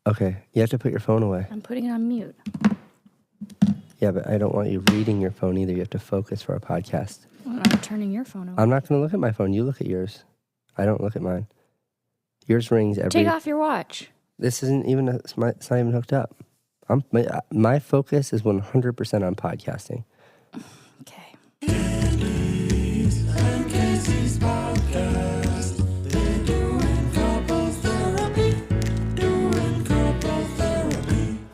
Okay. You have to put your phone away. I'm putting it on mute. Yeah, but I don't want you reading your phone either. You have to focus for our podcast. Well, I'm turning your phone over. I'm not going to look at my phone. You look at yours. I don't look at mine. Yours rings every... Take off your watch. This isn't even... It's not even hooked up. My focus is 100% on podcasting. Okay. Candice and Casey's podcast. They're doing couples therapy.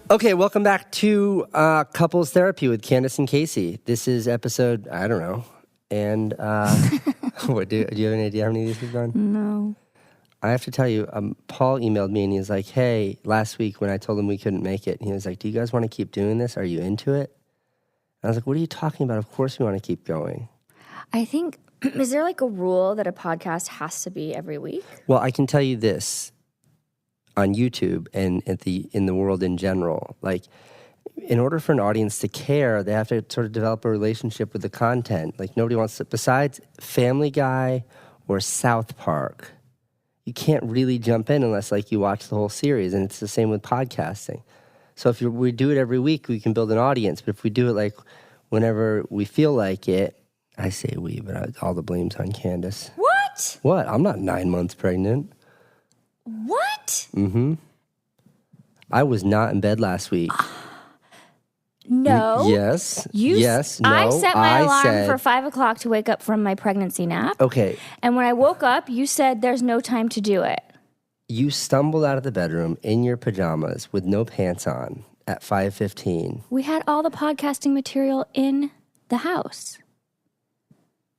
Okay, welcome back to Couples Therapy with Candice and Casey. This is episode, I don't know. And what, do you have any idea how many of these we've done? No. I have to tell you, Paul emailed me and he was like, hey, last week when I told him we couldn't make it, he was like, do you guys want to keep doing this? Are you into it? And I was like, what are you talking about? Of course we want to keep going. I think, is there like a rule that a podcast has to be every week? Well, I can tell you this on YouTube and in the world in general. Like, in order for an audience to care, they have to sort of develop a relationship with the content. Like, nobody wants to, besides Family Guy or South Park, you can't really jump in unless, like, you watch the whole series. And it's the same with podcasting. So if we do it every week, we can build an audience. But if we do it, like, whenever we feel like it, I say we, but all the blame's on Candice. What? What? I'm not 9 months pregnant. What? Mm-hmm. I was not in bed last week. No. Yes. You, yes. No. I set my alarm said, for 5 o'clock to wake up from my pregnancy nap. Okay. And when I woke up, you said there's no time to do it. You stumbled out of the bedroom in your pajamas with no pants on at 5:15. We had all the podcasting material in the house.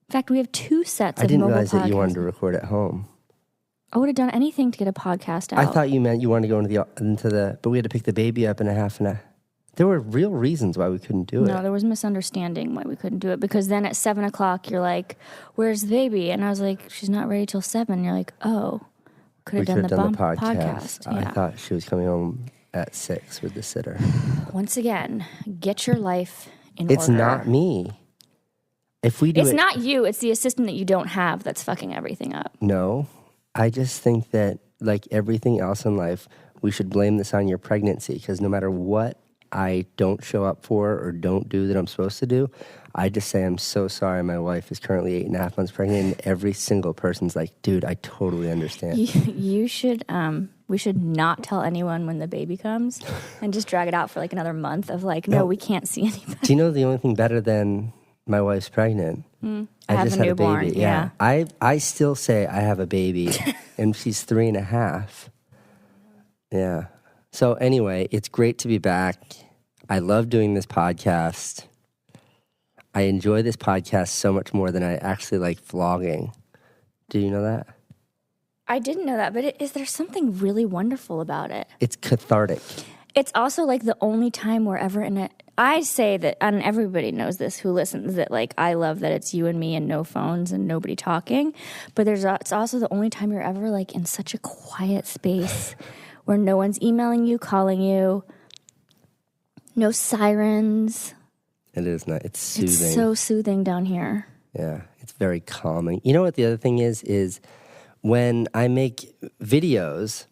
In fact, we have 2 sets I of didn't mobile realize that you wanted podcasting. to record at home. I would have done anything to get a podcast out. I thought you meant you wanted to go into the, but we had to pick the baby up in a half an hour. There were real reasons why we couldn't do it. No, there was misunderstanding why we couldn't do it. Because then at 7 o'clock, you're like, where's the baby? And I was like, she's not ready till 7. And you're like, oh, could have done the podcast. I Yeah. thought she was coming home at 6 with the sitter. Once again, get your life in order. It's not me. If we do It's it, not you. It's the assistant that you don't have that's fucking everything up. No, I just think that, like everything else in life, we should blame this on your pregnancy, because no matter what I don't show up for or don't do that I'm supposed to do, I just say, I'm so sorry my wife is currently 8.5 months pregnant, and every single person's like, dude, I totally understand. You should, we should not tell anyone when the baby comes and just drag it out for like another month of like, no, we can't see anybody. Do you know the only thing better than my wife's pregnant? I have just a had newborn, a baby. yeah. I still say I have a baby, and she's 3.5. Yeah. So anyway, it's great to be back. I love doing this podcast. I enjoy this podcast so much more than I actually like vlogging. Do you know that? I didn't know that, but is there something really wonderful about it? It's cathartic. It's also like the only time we're ever in it. I say that, and everybody knows this who listens, that like I love that it's you and me and no phones and nobody talking. But it's also the only time you're ever like in such a quiet space where no one's emailing you, calling you, no sirens. It is not. It's soothing. It's so soothing down here. Yeah, it's very calming. You know what the other thing is when I make videos,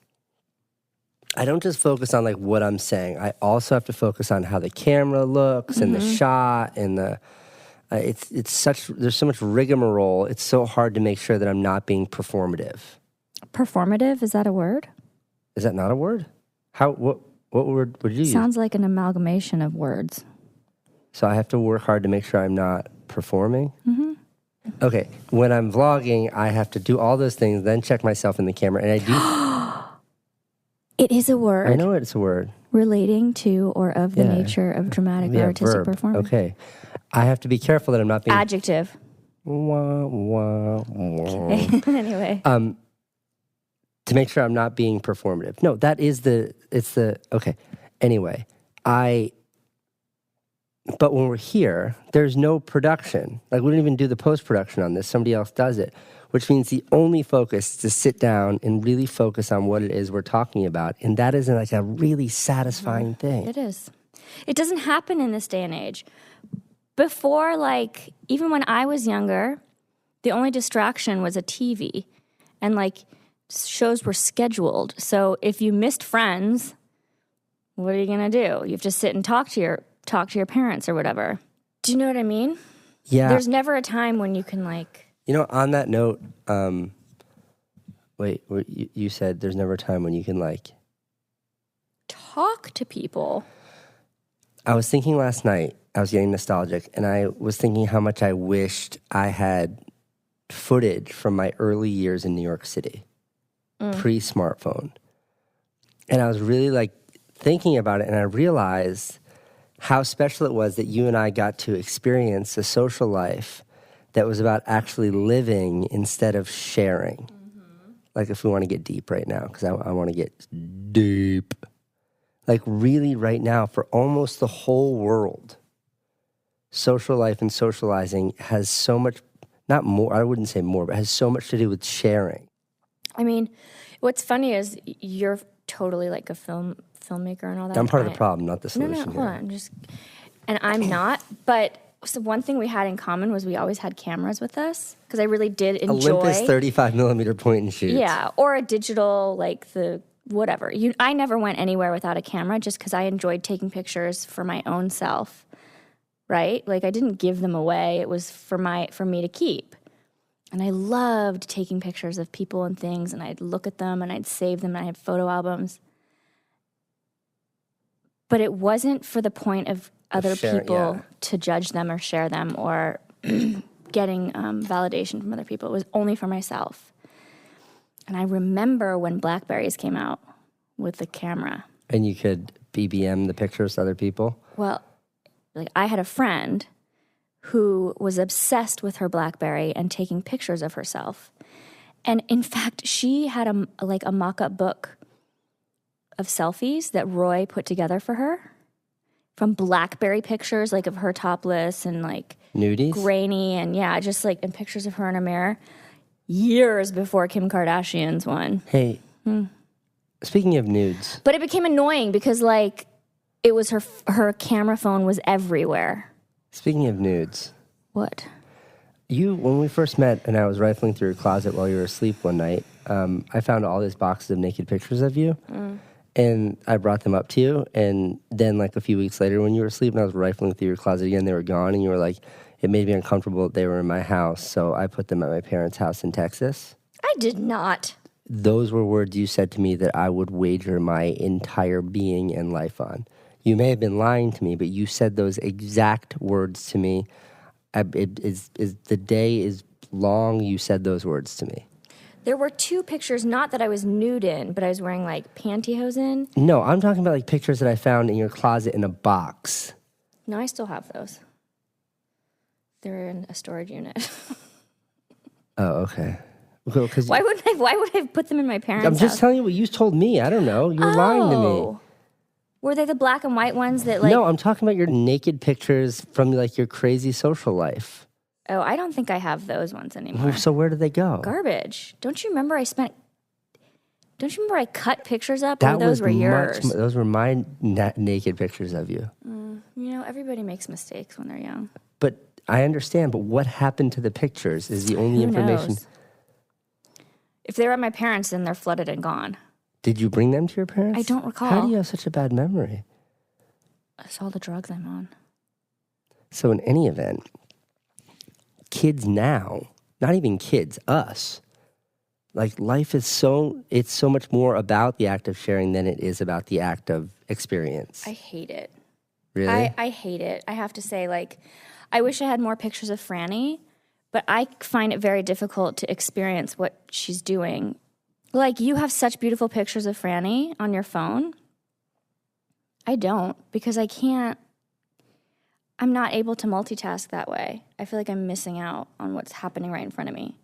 I don't just focus on like what I'm saying. I also have to focus on how the camera looks and the shot and there's so much rigmarole. It's so hard to make sure that I'm not being performative. Performative, is that a word? Is that not a word? What word would you use? Sounds like an amalgamation of words. So I have to work hard to make sure I'm not performing? Mm-hmm. Okay, when I'm vlogging, I have to do all those things, then check myself in the camera, and I do... It is a word. I know it's a word. Relating to or of the nature of dramatic or artistic verb. performance. Okay. I have to be careful that I'm not being... Adjective. Wah, wah, wah. Okay. Anyway. To make sure I'm not being performative. No, okay. Anyway, but when we're here, there's no production. Like, we don't even do the post-production on this. Somebody else does it, which means the only focus is to sit down and really focus on what it is we're talking about. And that is like a really satisfying thing. It is. It doesn't happen in this day and age. Before, like, even when I was younger, the only distraction was a TV. And, like, shows were scheduled. So if you missed Friends, What are you going to do? You have to sit and talk to your parents or whatever. Do you know what I mean? Yeah. There's never a time when you can like... You know, on that note, you said there's never a time when you can like... talk to people. I was thinking last night, I was getting nostalgic, and I was thinking how much I wished I had footage from my early years in New York City, pre-smartphone. And I was really like thinking about it, and I realized how special it was that you and I got to experience a social life that was about actually living instead of sharing. Mm-hmm. Like if we want to get deep right now, because I want to get deep. Like really right now, for almost the whole world, social life and socializing has so much, not more, I wouldn't say more, but has so much to do with sharing. I mean, what's funny is you're totally like a filmmaker and all that. I'm part of the problem, not the solution. No, hold on. And I'm not, but so one thing we had in common was we always had cameras with us, because I really did enjoy... Olympus 35 millimeter point and shoot. Yeah, or a digital, like the... whatever. I never went anywhere without a camera just because I enjoyed taking pictures for my own self, right? Like I didn't give them away. It was for me to keep. And I loved taking pictures of people and things, and I'd look at them and I'd save them, and I had photo albums. But it wasn't for the point of other people to judge them or share them or getting validation from other people. It was only for myself. And I remember when BlackBerries came out with the camera. And you could BBM the pictures to other people? Well, like I had a friend who was obsessed with her BlackBerry and taking pictures of herself. And in fact, she had a mock-up book of selfies that Roy put together for her from BlackBerry pictures, like of her topless and like nudies, grainy, and just like in pictures of her in a mirror. Years before Kim Kardashian's one. Hey, speaking of nudes. But it became annoying because, like, it was her camera phone was everywhere. Speaking of nudes. What? When we first met and I was rifling through your closet while you were asleep one night, I found all these boxes of naked pictures of you. And I brought them up to you. And then, like, a few weeks later when you were asleep and I was rifling through your closet again, they were gone. And you were like, it made me uncomfortable that they were in my house, so I put them at my parents' house in Texas. I did not. Those were words you said to me that I would wager my entire being and life on. You may have been lying to me, but you said those exact words to me. The day is long you said those words to me. There were 2 pictures, not that I was nude in, but I was wearing, like, pantyhose in. No, I'm talking about, like, pictures that I found in your closet in a box. No, I still have those. They're in a storage unit. Oh, okay. Well, why would I put them in my parents' house? I'm just telling you what you told me. I don't know. You're lying to me. Were they the black and white ones that like... No, I'm talking about your naked pictures from like your crazy social life. Oh, I don't think I have those ones anymore. So where did they go? Garbage. Don't you remember I cut pictures up? Those were yours. Those were my naked pictures of you. Everybody makes mistakes when they're young. But I understand, but what happened to the pictures is the only information. Knows? If they're at my parents', then they're flooded and gone. Did you bring them to your parents? I don't recall. How do you have such a bad memory? It's all the drugs I'm on. So in any event, kids now, not even kids, us, like life is it's so much more about the act of sharing than it is about the act of experience. I hate it. Really? I hate it. I have to say, like, I wish I had more pictures of Franny, but I find it very difficult to experience what she's doing. Like, you have such beautiful pictures of Franny on your phone. I don't, because I'm not able to multitask that way. I feel like I'm missing out on what's happening right in front of me.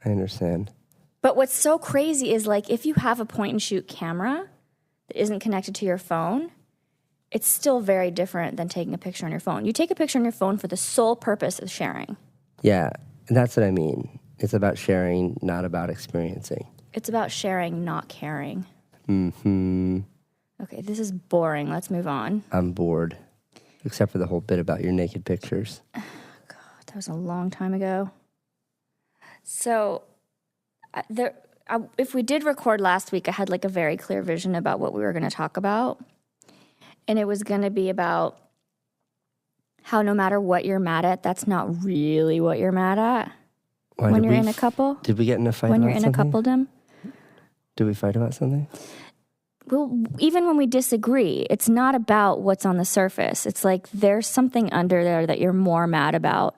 I understand. But what's so crazy is, like, if you have a point-and-shoot camera that isn't connected to your phone, it's still very different than taking a picture on your phone. You take a picture on your phone for the sole purpose of sharing. Yeah, and that's what I mean. It's about sharing, not about experiencing. It's about sharing, not caring. Mm-hmm. Okay, this is boring. Let's move on. I'm bored, except for the whole bit about your naked pictures. God, that was a long time ago. So, if we did record last week, I had like a very clear vision about what we were going to talk about. And it was going to be about how no matter what you're mad at, that's not really what you're mad at. Why, When did you're we in a couple? Did we get in a fight When about you're in a something? coupledom? Did we fight about something? Well, even when we disagree, it's not about what's on the surface. It's like there's something under there that you're more mad about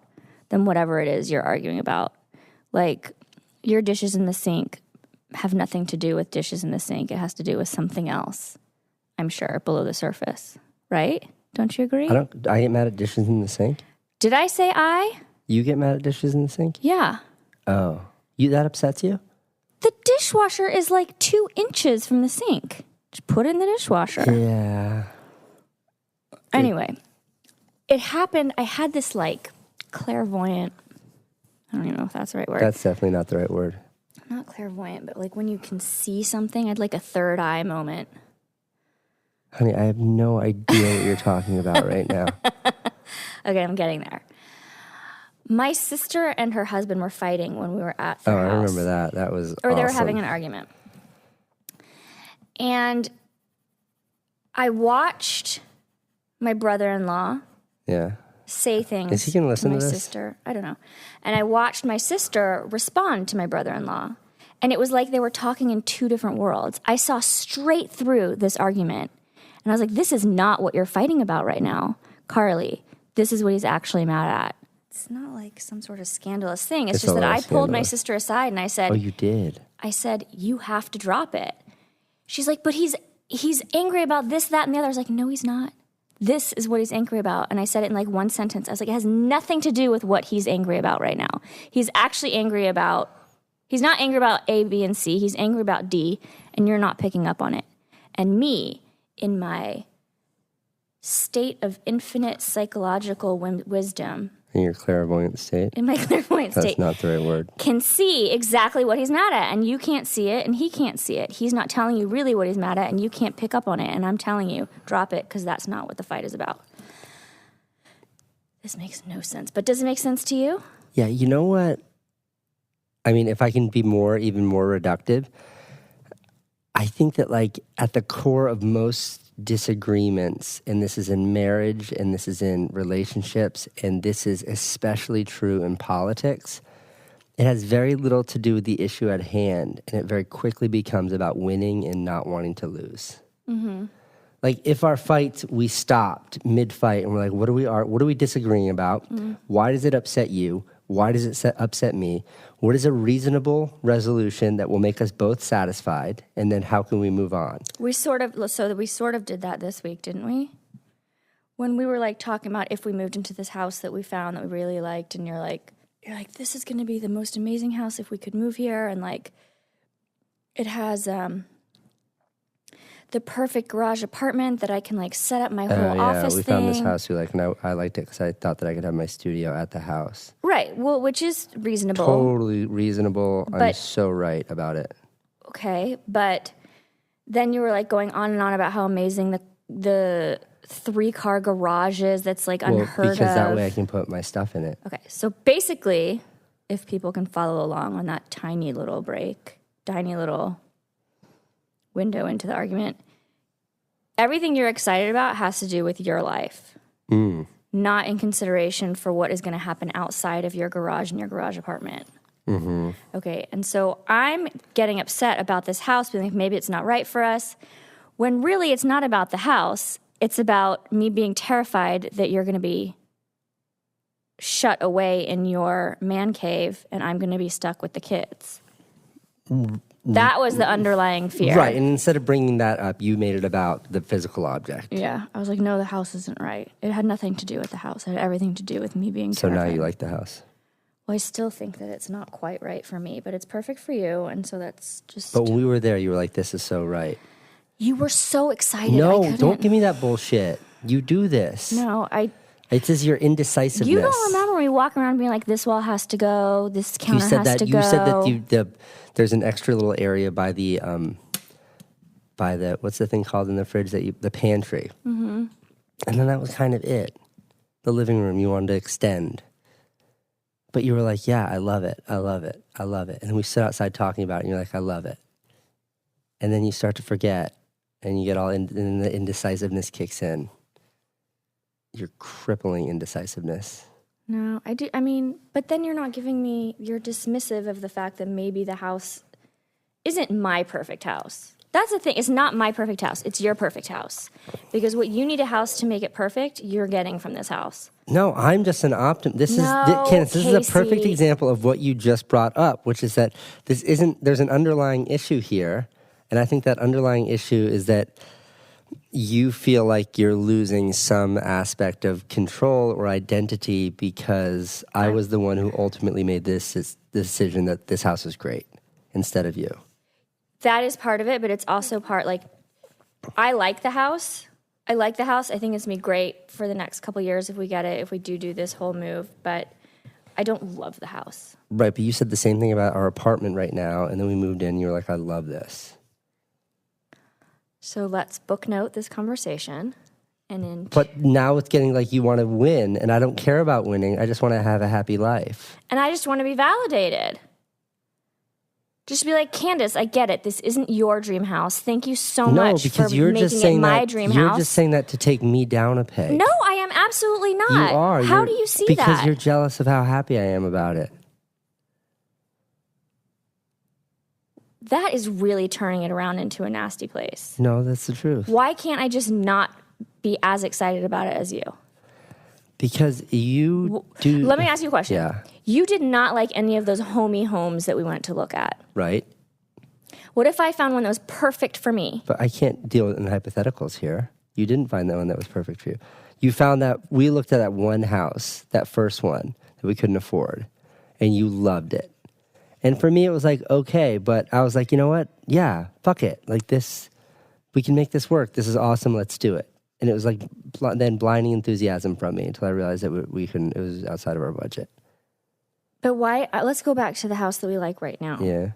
than whatever it is you're arguing about. Like your dishes in the sink have nothing to do with dishes in the sink. It has to do with something else, I'm sure, below the surface. Right? Don't you agree? I get mad at dishes in the sink. Did I say I? You get mad at dishes in the sink? Yeah. Oh. That upsets you? The dishwasher is like 2 inches from the sink. Just put it in the dishwasher. Yeah. Anyway, it happened. I had this like clairvoyant, I don't even know if that's the right word. That's definitely not the right word. Not clairvoyant, but like when you can see something, I had like a third eye moment. Honey, I have no idea what you're talking about right now. Okay, I'm getting there. My sister and her husband were fighting when we were at their Oh, house. I remember that. That was Or they were awesome. having an argument. And I watched my brother-in-law Yeah. say things Is he gonna listen my to this? sister. I don't know. And I watched my sister respond to my brother-in-law. And it was like they were talking in 2 different worlds. I saw straight through this argument. And I was like, this is not what you're fighting about right now, Carly. This is what he's actually mad at. It's not like some sort of scandalous thing. It's It's just a that I little pulled my scandalous. sister aside and I said, Oh, you did? you have to drop it. She's like, but he's angry about this, that, and the other. I was like, no, he's not. This is what he's angry about. And I said it in like one sentence. I was like, it has nothing to do with what he's angry about right now. He's actually angry about, he's not angry about A, B, and C. He's angry about D, and you're not picking up on it. And me, in my state of infinite psychological wisdom, In your clairvoyant state? in my clairvoyant That's state, not the right word. can see exactly what he's mad at, and you can't see it, and he can't see it. He's not telling you really what he's mad at, and you can't pick up on it, and I'm telling you, drop it, because that's not what the fight is about. This makes no sense, but does it make sense to you? Yeah, you know what? I mean, if I can be even more reductive, I think that like at the core of most disagreements, and this is in marriage, and this is in relationships, and this is especially true in politics, it has very little to do with the issue at hand, and it very quickly becomes about winning and not wanting to lose. Mm-hmm. Like if our fight, we stopped mid-fight and we're like, what are we disagreeing about? Why does it upset you? Why does it upset me? What is a reasonable resolution that will make us both satisfied? And then how can we move on? We sort of did that this week, didn't we? When we were like talking about if we moved into this house that we found that we really liked, and you're like, this is going to be the most amazing house if we could move here, and like, it has the perfect garage apartment that I can like set up my whole office we thing. found this house we like, and I liked it because I thought that I could have my studio at the house. Right. Well, which is reasonable. Totally reasonable. I'm But- so right about it. Okay, but then you were like going on and on about how amazing the 3-car garage is. That's like unheard because of. that way I can put my stuff in it. Okay, so basically, if people can follow along on that tiny little window into the argument, everything you're excited about has to do with your life, not in consideration for what is going to happen outside of your garage and your garage apartment. Mm-hmm. Okay, and so I'm getting upset about this house, being like, maybe it's not right for us, when really it's not about the house. It's about me being terrified that you're going to be shut away in your man cave and I'm going to be stuck with the kids. That was the underlying fear. Right, and instead of bringing that up, you made it about the physical object. Yeah, I was like, no, the house isn't right. It had nothing to do with the house. It had everything to do with me being So terrified. now you like the house. Well, I still think that it's not quite right for me, but it's perfect for you, and so that's just... But when we were there, you were like, this is so right. You were so excited. I No, couldn't. don't give me that bullshit. You do this. No, It's just your indecisiveness. You don't remember me walking around being like, this wall has to go, this counter You said has to that. go. You said that there's an extra little area by the what's the thing called in the fridge the pantry. Mm-hmm. And then that was kind of it. The living room you wanted to extend. But you were like, yeah, I love it. I love it. I love it. And then we stood outside talking about it, and you're like, I love it. And then you start to forget. and you get all and the indecisiveness kicks in. Your crippling indecisiveness. No, I do. I mean, but then you're not giving me, you're dismissive of the fact that maybe the house isn't my perfect house. That's the thing. It's not my perfect house. It's your perfect house. Because what you need a house to make it perfect, you're getting from this house. No, I'm just an optimist. No, Candice, this is a perfect Casey. example of what you just brought up, which is that there's an underlying issue here. And I think that underlying issue is that you feel like you're losing some aspect of control or identity because I was the one who ultimately made this decision that this house is great instead of you. That is part of it, but it's also part, like, I like the house. I think it's going to be great for the next couple years if we get it, if we do this whole move, but I don't love the house. Right, but you said the same thing about our apartment right now, and then we moved in, and you were like, I love this. So let's book note this conversation. But now it's getting like you want to win, and I don't care about winning. I just want to have a happy life. And I just want to be validated. Just be like, Candice, I get it. This isn't your dream house. Thank you so much for making it my dream house. You're just saying that to take me down a peg. No, I am absolutely not. You are. How do you see that? Because you're jealous of how happy I am about it. That is really turning it around into a nasty place. No, that's the truth. Why can't I just not be as excited about it as you? Because you do... Let me ask you a question. Yeah. You did not like any of those homey homes that we went to look at. Right. What if I found one that was perfect for me? But I can't deal in hypotheticals here. You didn't find that one that was perfect for you. You found that we looked at that one house, that first one, that we couldn't afford, and you loved it. And for me, it was like, okay, but I was like, you know what? Yeah, fuck it. Like this, we can make this work. This is awesome. Let's do it. And it was like then blinding enthusiasm from me until I realized that we couldn't, it was outside of our budget. But why, let's go back to the house that we like right now. Yeah.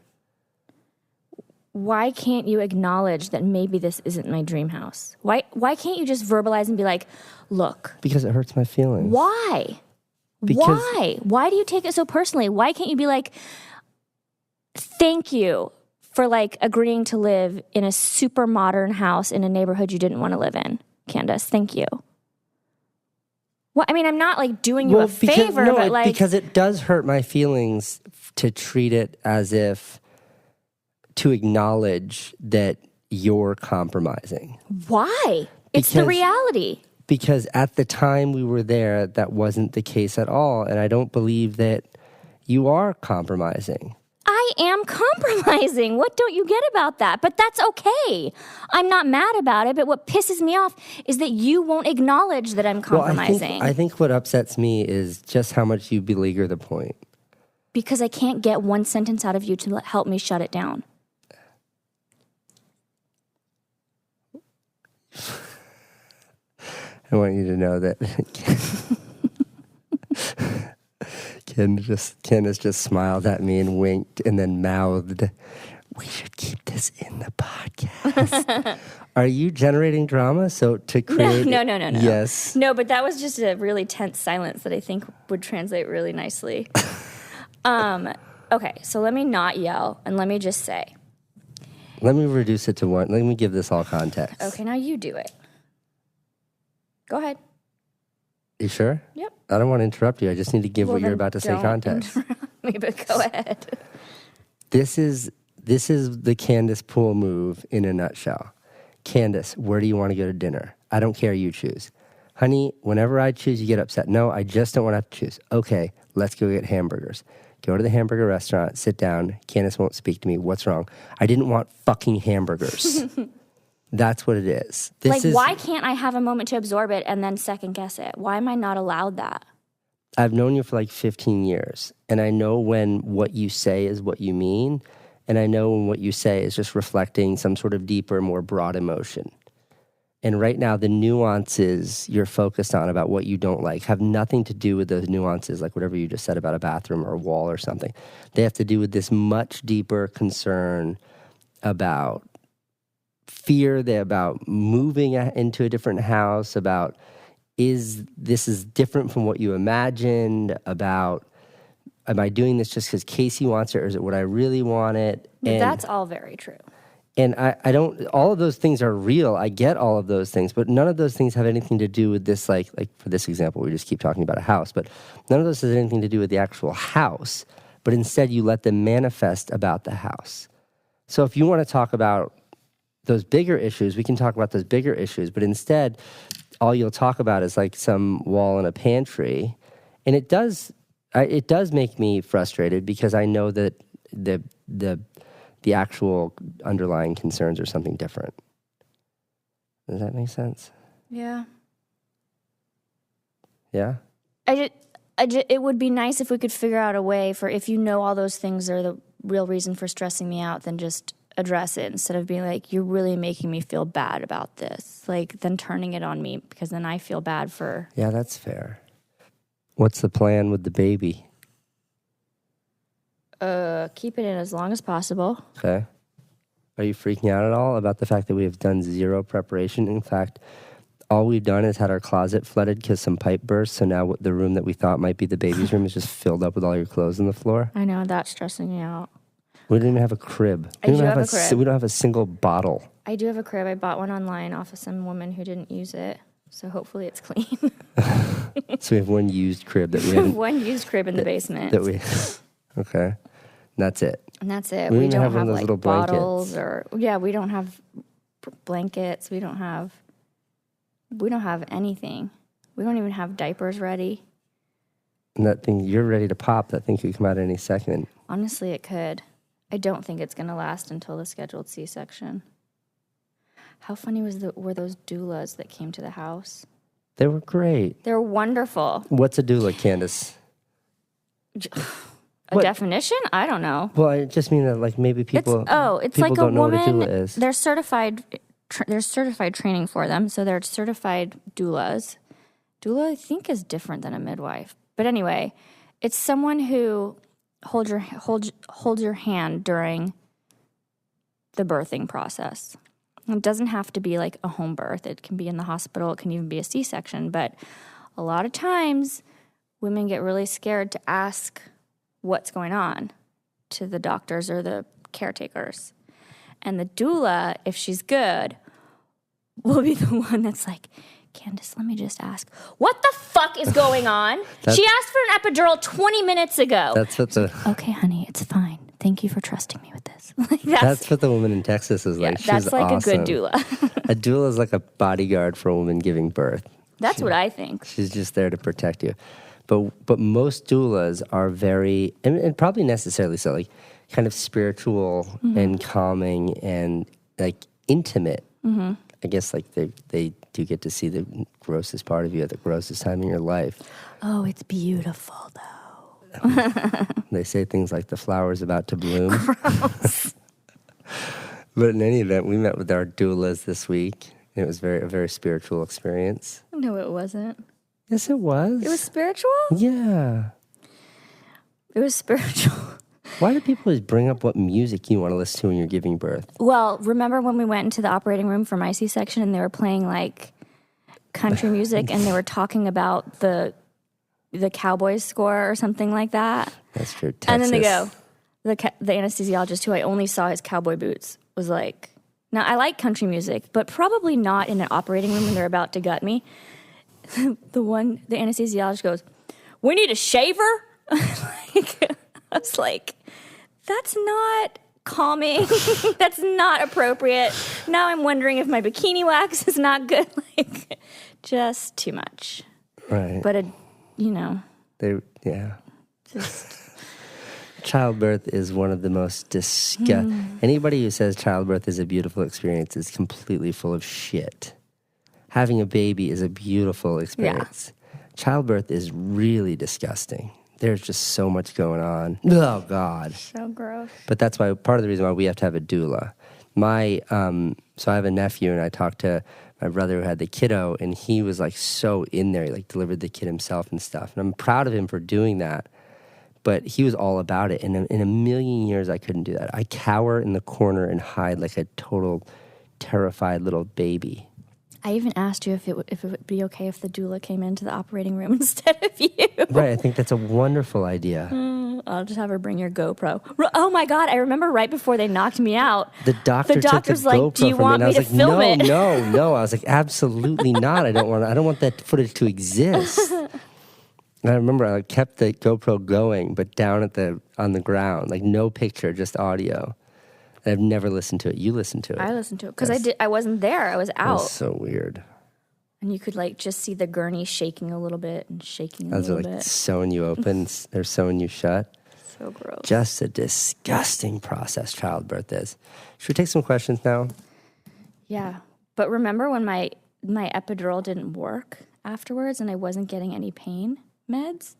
Why can't you acknowledge that maybe this isn't my dream house? Why can't you just verbalize and be like, look. Because it hurts my feelings. Why? Why? Why do you take it so personally? Why can't you be like, thank you for like agreeing to live in a super modern house in a neighborhood you didn't want to live in, Candice. Thank you. Well, I mean, I'm not like doing you a favor, but like... because it does hurt my feelings to treat it as if to acknowledge that you're compromising. Why? It's the reality. Because at the time we were there, that wasn't the case at all. And I don't believe that you are compromising. I am compromising. What don't you get about that? But that's okay. I'm not mad about it. But what pisses me off is that you won't acknowledge that I'm compromising. Well, I think what upsets me is just how much you beleaguer the point. Because I can't get one sentence out of you to help me shut it down. I want you to know that Candice just smiled at me and winked and then mouthed, "We should keep this in the podcast." Are you generating drama? So to create... No. Yes. No, but that was just a really tense silence that I think would translate really nicely. Okay, so let me not yell and let me just say. Let me reduce it to one. Let me give this all context. Okay, now you do it. Go ahead. You sure? Yep. I don't want to interrupt you. I just need to give what you're about to say context. Interrupt me, but go ahead. This is the Candice Poole move in a nutshell. Candice, where do you want to go to dinner? I don't care, you choose. Honey, whenever I choose, you get upset. No, I just don't want to have to choose. Okay, let's go get hamburgers. Go to the hamburger restaurant, sit down. Candice won't speak to me. What's wrong? I didn't want fucking hamburgers. That's what it is. Why can't I have a moment to absorb it and then second guess it? Why am I not allowed that? I've known you for like 15 years, and I know when what you say is what you mean, and I know when what you say is just reflecting some sort of deeper, more broad emotion. And right now, the nuances you're focused on about what you don't like have nothing to do with those nuances, like whatever you just said about a bathroom or a wall or something. They have to do with this much deeper concern about fear, about moving into a different house, about this is different from what you imagined, about am I doing this just because Casey wants it, or is it what I really want it? But that's all very true. And I don't, all of those things are real. I get all of those things, but none of those things have anything to do with this, like for this example, we just keep talking about a house, but none of those has anything to do with the actual house, but instead you let them manifest about the house. So if you want to talk about those bigger issues, we can talk about those bigger issues, but instead all you'll talk about is like some wall in a pantry. And it does make me frustrated because I know that the actual underlying concerns are something different. Does that make sense? Yeah. Yeah? It would be nice if we could figure out a way for, if you know all those things are the real reason for stressing me out, then just address it instead of being like, you're really making me feel bad about this. Like, then turning it on me, because then I feel bad for... Yeah, that's fair. What's the plan with the baby? Keep it in as long as possible. Okay. Are you freaking out at all about the fact that we have done zero preparation? In fact, all we've done is had our closet flooded because some pipe burst. So now the room that we thought might be the baby's room is just filled up with all your clothes on the floor. I know, that's stressing me out. We didn't even have a crib. I do have a crib. We don't have a single bottle. I do have a crib. I bought one online off of some woman who didn't use it. So hopefully it's clean. So we have one used crib that we haven't... One used crib in the basement. Okay. That's it. And that's it. We We don't don't have one have of those like little bottles blankets. we don't have blankets. We don't have anything. We don't even have diapers ready. And that thing, you're ready to pop. That thing could come out any second. Honestly, it could. I don't think it's going to last until the scheduled C-section. How funny were those doulas that came to the house? They were great. They're wonderful. What's a doula, Candice? A definition? I don't know. Well, I just mean that like maybe It's people like a don't know woman. what a doula is. They're certified. There's certified training for them, so they're certified doulas. Doula, I think, is different than a midwife. But anyway, it's someone who holds your hand during the birthing process. It doesn't have to be like a home birth. It can be in the hospital. It can even be a C-section. But a lot of times, women get really scared to ask what's going on to the doctors or the caretakers. And the doula, if she's good, will be the one that's like, Candice, let me just ask, what the fuck is going on? She asked for an epidural 20 minutes ago. That's what the... Okay, honey, it's fine. Thank you for trusting me with this. That's what the woman in Texas is like. Yeah, that's She's like awesome. a good doula. A doula is like a bodyguard for a woman giving birth. That's what I think. She's just there to protect you. But most doulas are very, and probably necessarily so, like kind of spiritual and calming and like intimate. Mm-hmm. I guess like they do get to see the grossest part of you at the grossest time in your life. Oh, it's beautiful though. They say things like the flower's about to bloom. Gross. But in any event, we met with our doulas this week. And it was a very spiritual experience. No, it wasn't. Yes, it was. It was spiritual? Yeah. It was spiritual. Why do people always bring up what music you want to listen to when you're giving birth? Well, remember when we went into the operating room for my C-section and they were playing like country music and they were talking about the Cowboys score or something like that? That's true. Texas. And then they go, the anesthesiologist who I only saw his cowboy boots was like, now I like country music, but probably not in an operating room when they're about to gut me. The anesthesiologist goes, we need a shaver? I was like, that's not calming. That's not appropriate. Now I'm wondering if my bikini wax is not good. Like, just too much. Right. But, just... Childbirth is one of the most Anybody who says childbirth is a beautiful experience is completely full of shit. Having a baby is a beautiful experience. Yeah. Childbirth is really disgusting. There's just so much going on. Oh, God. So gross. But that's why part of the reason why we have to have a doula. So I have a nephew, and I talked to my brother who had the kiddo, and he was like so in there. He like delivered the kid himself and stuff. And I'm proud of him for doing that. But he was all about it. And in a million years, I couldn't do that. I cower in the corner and hide like a total terrified little baby. I even asked you if it would be okay if the doula came into the operating room instead of you. Right, I think that's a wonderful idea. I'll just have her bring your GoPro. Oh my God, I remember right before they knocked me out. The doctor's doctor's took the like, GoPro "Do you from want me," and I me was to like, film it? No. I was like, absolutely not. I don't want that footage to exist. And I remember I kept the GoPro going, but down on the ground, like no picture, just audio. And I've never listened to it. You listened to it. I listened to it because I wasn't there. I was That out. was so weird. And you could like just see the gurney shaking a little bit and shaking a As they're little like bit. sewing you open, they're sewing you shut. So gross. Just a disgusting process childbirth is. Should we take some questions now? Yeah. But remember when my epidural didn't work afterwards and I wasn't getting any pain meds?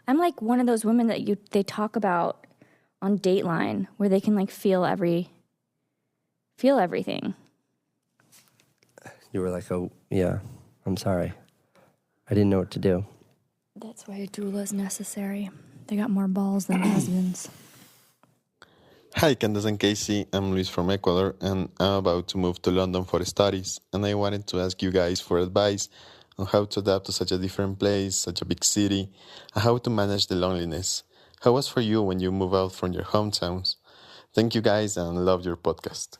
I'm like one of those women that they talk about on Dateline where they can like feel everything. You were like, oh, yeah, I'm sorry. I didn't know what to do. That's why a doula is necessary. They got more balls than husbands. Hi, Candice and Casey. I'm Luis from Ecuador, and I'm about to move to London for studies. And I wanted to ask you guys for advice on how to adapt to such a different place, such a big city, and how to manage the loneliness. How was for you when you move out from your hometowns? Thank you guys, and love your podcast.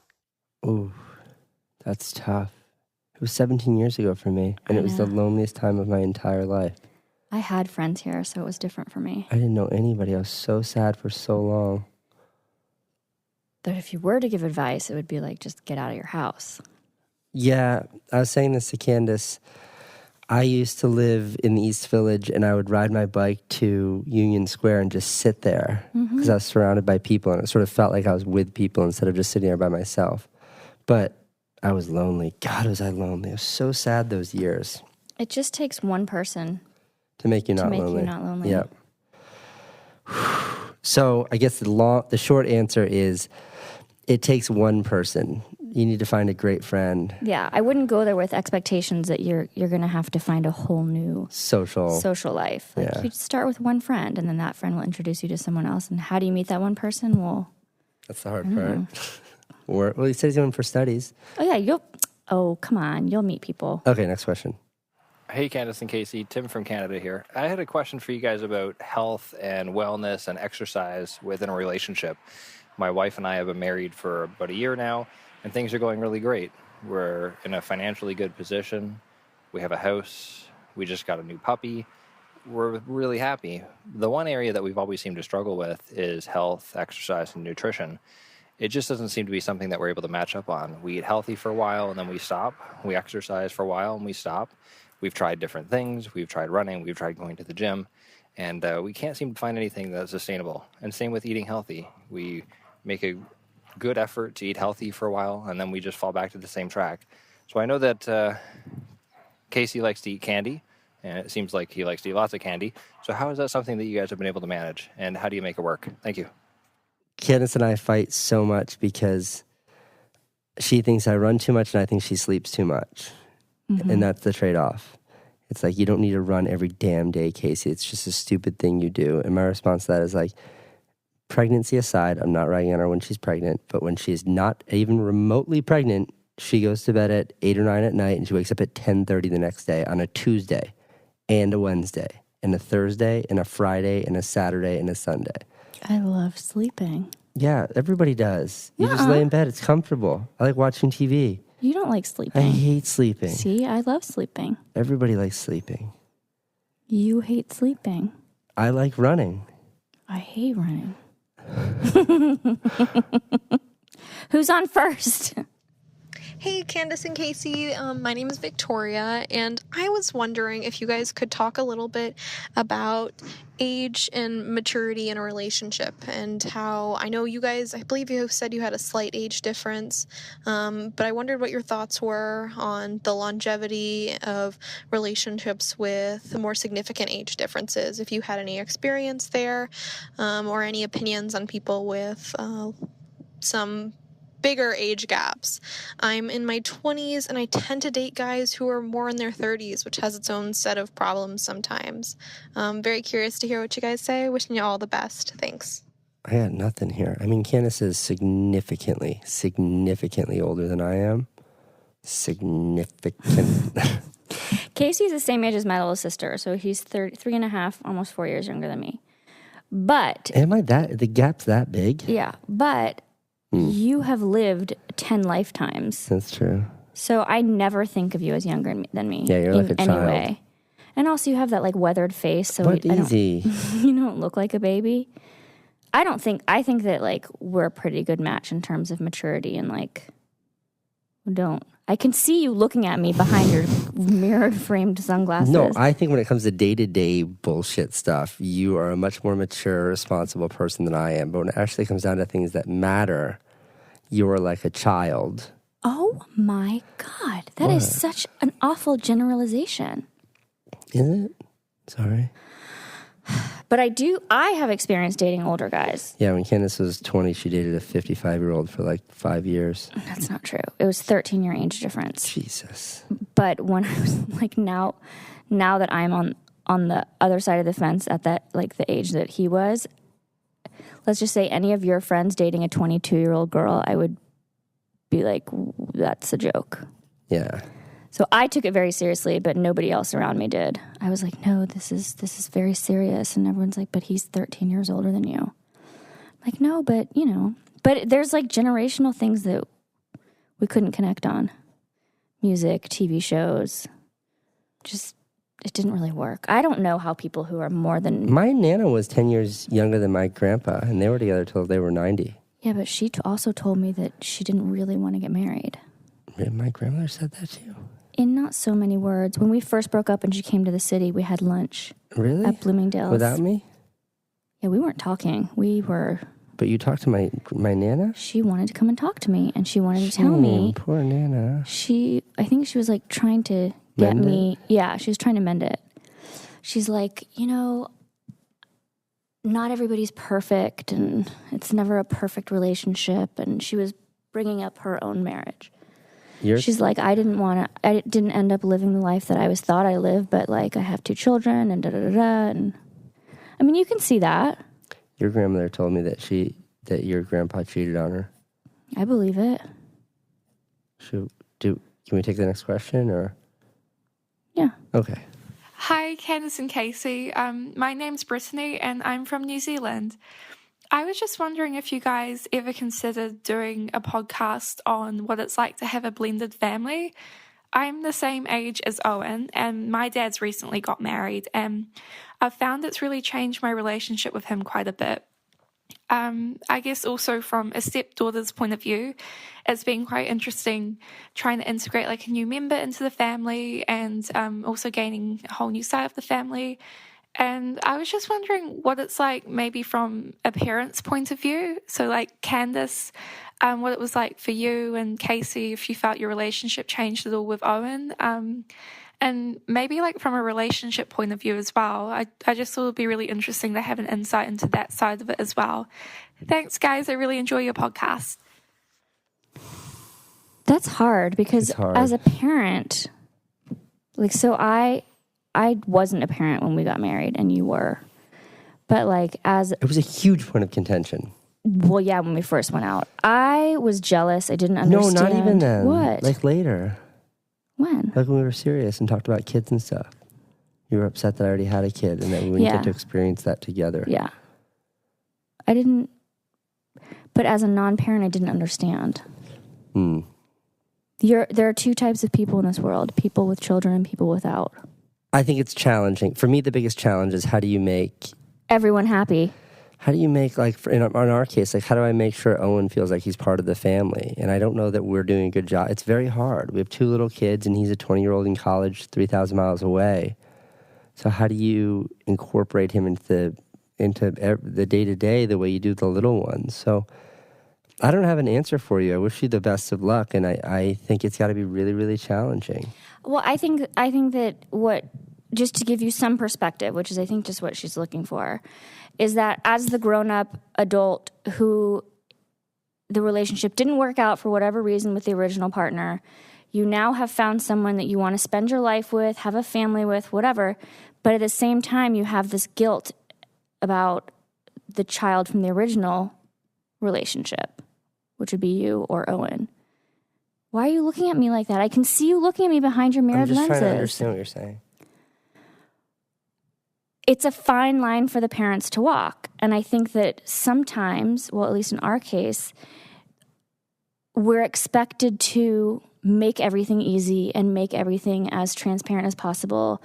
Ooh, that's tough. It was 17 years ago for me, and it was the loneliest time of my entire life. I had friends here, so it was different for me. I didn't know anybody. I was so sad for so long. But if you were to give advice, it would be like, just get out of your house. Yeah, I was saying this to Candice. I used to live in the East Village, and I would ride my bike to Union Square and just sit there because I was surrounded by people, and it sort of felt like I was with people instead of just sitting there by myself. But I was lonely. God, was I lonely. I was so sad those years. It just takes one person To make you not to make lonely. you not lonely. Yep. So I guess the short answer is it takes one person. You need to find a great friend. Yeah, I wouldn't go there with expectations that you're going to have to find a whole new social life. Like you start with one friend, and then that friend will introduce you to someone else. And how do you meet that one person? Well, That's the hard part. Well, he said he's going for studies. oh yeah, come on, you'll meet people. Okay, next question. Hey, Candice and Casey. Tim from Canada here. I had a question for you guys about health and wellness and exercise within a relationship. My wife and I have been married for about a year now, and things are going really great. We're in a financially good position. We have a house. We just got a new puppy. We're really happy. The one area that we've always seemed to struggle with is health, exercise, and nutrition. It just doesn't seem to be something that we're able to match up on. We eat healthy for a while, and then we stop. We exercise for a while, and we stop. We've tried different things. We've tried running. We've tried going to the gym. And we can't seem to find anything that's sustainable. And same with eating healthy. We make a good effort to eat healthy for a while, and then we just fall back to the same track. So I know that Casey likes to eat candy, and it seems like he likes to eat lots of candy. So how is that something that you guys have been able to manage, and how do you make it work? Thank you. Candice and I fight so much because she thinks I run too much, and I think she sleeps too much. And that's the trade-off. It's like, you don't need to run every damn day, Casey. It's just a stupid thing you do. And my response to that is like, pregnancy aside, I'm not ragging on her when she's pregnant, but when she's not even remotely pregnant, she goes to bed at 8 or 9 at night, and she wakes up at 10:30 the next day on a Tuesday and a Wednesday and a Thursday and a Friday and a Saturday and a Sunday. I love sleeping. Yeah, everybody does. You just lay in bed. It's comfortable. I like watching TV. You don't like I sleeping. hate sleeping. See, I love sleeping. Everybody likes sleeping. You hate sleeping. I like running. I hate running. Who's on first? Hey, Candice and Casey. My name is Victoria, and I was wondering if you guys could talk a little bit about age and maturity in a relationship, and how I know you guys, I believe you said you had a slight age difference, but I wondered what your thoughts were on the longevity of relationships with more significant age differences, if you had any experience there, or any opinions on people with some bigger age gaps. I'm in my 20s, and I tend to date guys who are more in their 30s, which has its own set of problems sometimes. Very curious to hear what you guys say. Wishing you all the best. Thanks. I got nothing here. I mean, Candice is significantly older than I am. significant. Casey's the same age as my little sister, so he's 33 and a half, almost 4 years younger than me. But Am I that? The gap's that big? yeah, but you have lived 10 lifetimes. That's true. So I never think of you as younger than me. Yeah, you're like a in any child. way. And also you have that like weathered face, so But easy. you don't look like a baby. I think that like we're a pretty good match in terms of maturity and like I can see you looking at me behind your mirrored framed sunglasses. No, I think when it comes to day-to-day bullshit stuff, you are a much more mature, responsible person than I am. But when it actually comes down to things that matter, you're like a child. Oh my God. That is such an awful generalization. Is it? Sorry. But I have experience dating older guys. Yeah, when Candice was 20, she dated a 55-year-old for like 5 years. That's not true. It was 13-year age difference. Jesus. But when I was like now that I'm on the other side of the fence at that like the age that he was, let's just say any of your friends dating a 22-year-old girl, I would be like, that's a joke. Yeah. So I took it very seriously, but nobody else around me did. I was like, no, this is very serious. And everyone's like, but he's 13 years older than you. I'm like, no, but but there's like generational things that we couldn't connect on. Music, TV shows, just, it didn't really work. I don't know how people who are more than... My Nana was 10 years younger than my grandpa, and they were together till they were 90. Yeah, but she also told me that she didn't really want to get married. My grandmother said that too. In not so many words. When we first broke up and she came to the city, we had lunch. Really? At Bloomingdale's. Without me? Yeah, we weren't talking. We were... But you talked to my Nana? She wanted to come and talk to me, and she wanted to tell me... Poor Nana. I think she was like trying to get Mend me... Yeah, she was trying to mend it. She's like, not everybody's perfect, and it's never a perfect relationship, and she was bringing up her own marriage. She's like, I didn't end up living the life that I thought I lived, but like I have 2 children and da-da-da-da. And I mean, you can see that. Your grandmother told me that your grandpa cheated on her. I believe it. Can we take the next question or? Yeah. Okay. Hi, Candice and Casey. My name's Brittany and I'm from New Zealand. I was just wondering if you guys ever considered doing a podcast on what it's like to have a blended family. I'm the same age as Owen, and my dad's recently got married, and I've found it's really changed my relationship with him quite a bit. I guess also from a stepdaughter's point of view, it's been quite interesting trying to integrate like a new member into the family and also gaining a whole new side of the family. And I was just wondering what it's like maybe from a parent's point of view. So like Candice, what it was like for you, and Casey, if you felt your relationship changed at all with Owen. And maybe like from a relationship point of view as well. I just thought it would be really interesting to have an insight into that side of it as well. Thanks, guys. I really enjoy your podcast. That's hard because as a parent, like, so I wasn't a parent when we got married and you were, but like it was a huge point of contention. Well, yeah, when we first went out, I was jealous. I didn't understand. No, not even then. What? Like later. When? Like when we were serious and talked about kids and stuff. You were upset that I already had a kid and that we wouldn't get to experience that together. Yeah. I didn't, but as a non-parent, I didn't understand. There are 2 types of people in this world, people with children and people without. I think it's challenging. For me, the biggest challenge is how do you make everyone happy? How do you make, like, in our case, like, how do I make sure Owen feels like he's part of the family? And I don't know that we're doing a good job. It's very hard. We have 2 little kids, and he's a 20-year-old in college 3,000 miles away. So how do you incorporate him into the day-to-day the way you do the little ones? So I don't have an answer for you. I wish you the best of luck, and I think it's got to be really, really challenging. Well, I think that just to give you some perspective, which is I think just what she's looking for, is that as the grown-up adult who the relationship didn't work out for whatever reason with the original partner, you now have found someone that you want to spend your life with, have a family with, whatever, but at the same time you have this guilt about the child from the original relationship, which would be you or Owen. Why are you looking at me like that? I can see you looking at me behind your I'm mirrored just lenses. trying to understand what you're saying. It's a fine line for the parents to walk. And I think that sometimes, well, at least in our case, we're expected to make everything easy and make everything as transparent as possible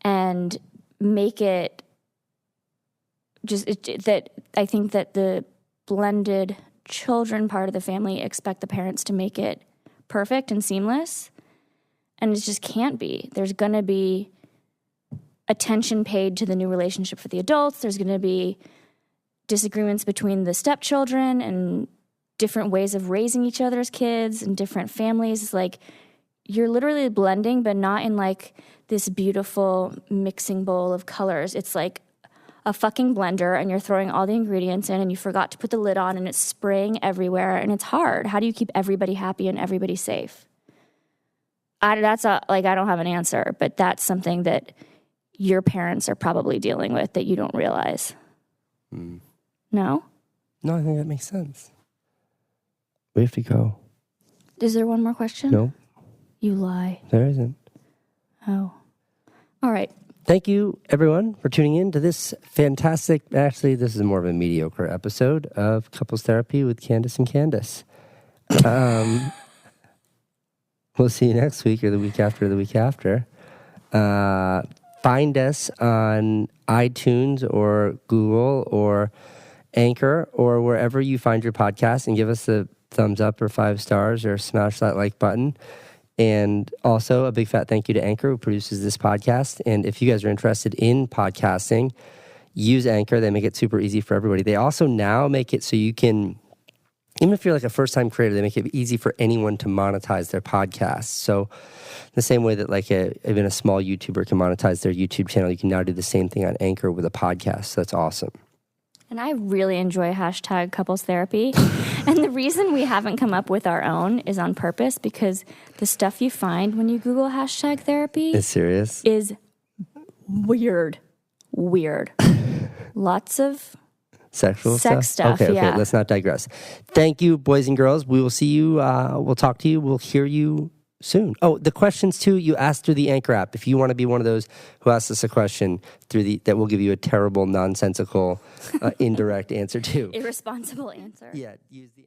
and make it that I think that the blended children part of the family expect the parents to make it perfect and seamless. And it just can't be. There's going to be attention paid to the new relationship for the adults. There's going to be disagreements between the stepchildren and different ways of raising each other's kids and different families. It's like you're literally blending, but not in like this beautiful mixing bowl of colors. It's like a fucking blender and you're throwing all the ingredients in and you forgot to put the lid on and it's spraying everywhere and it's hard. How do you keep everybody happy and everybody safe? I don't have an answer, but that's something that your parents are probably dealing with that you don't realize. No? No, I think that makes sense. We have to go. Is there one more question? No, You lie. there isn't. Oh. All right. Thank you, everyone, for tuning in to this fantastic, actually, this is more of a mediocre episode of Couples Therapy with Candice and Candice. We'll see you next week or the week after the week after. Find us on iTunes or Google or Anchor or wherever you find your podcast and give us a thumbs up or 5 stars or smash that like button. And also a big fat thank you to Anchor, who produces this podcast. And if you guys are interested in podcasting, use Anchor. They make it super easy for everybody. They also now make it so you can, even if you're like a first-time creator, they make it easy for anyone to monetize their podcast. So the same way that like even a small YouTuber can monetize their YouTube channel, you can now do the same thing on Anchor with a podcast. So that's awesome. And I really enjoy hashtag couples therapy. And the reason we haven't come up with our own is on purpose, because the stuff you find when you Google hashtag therapy It's serious. is weird. Lots of Sexual sex stuff, Okay, yeah. let's not digress. Thank you, boys and girls. We will see you. We'll talk to you. We'll hear you soon. Oh, the questions too, you asked through the Anchor app. If you want to be one of those who asks us a question that will give you a terrible, nonsensical, indirect answer to. irresponsible answer. Yeah, use the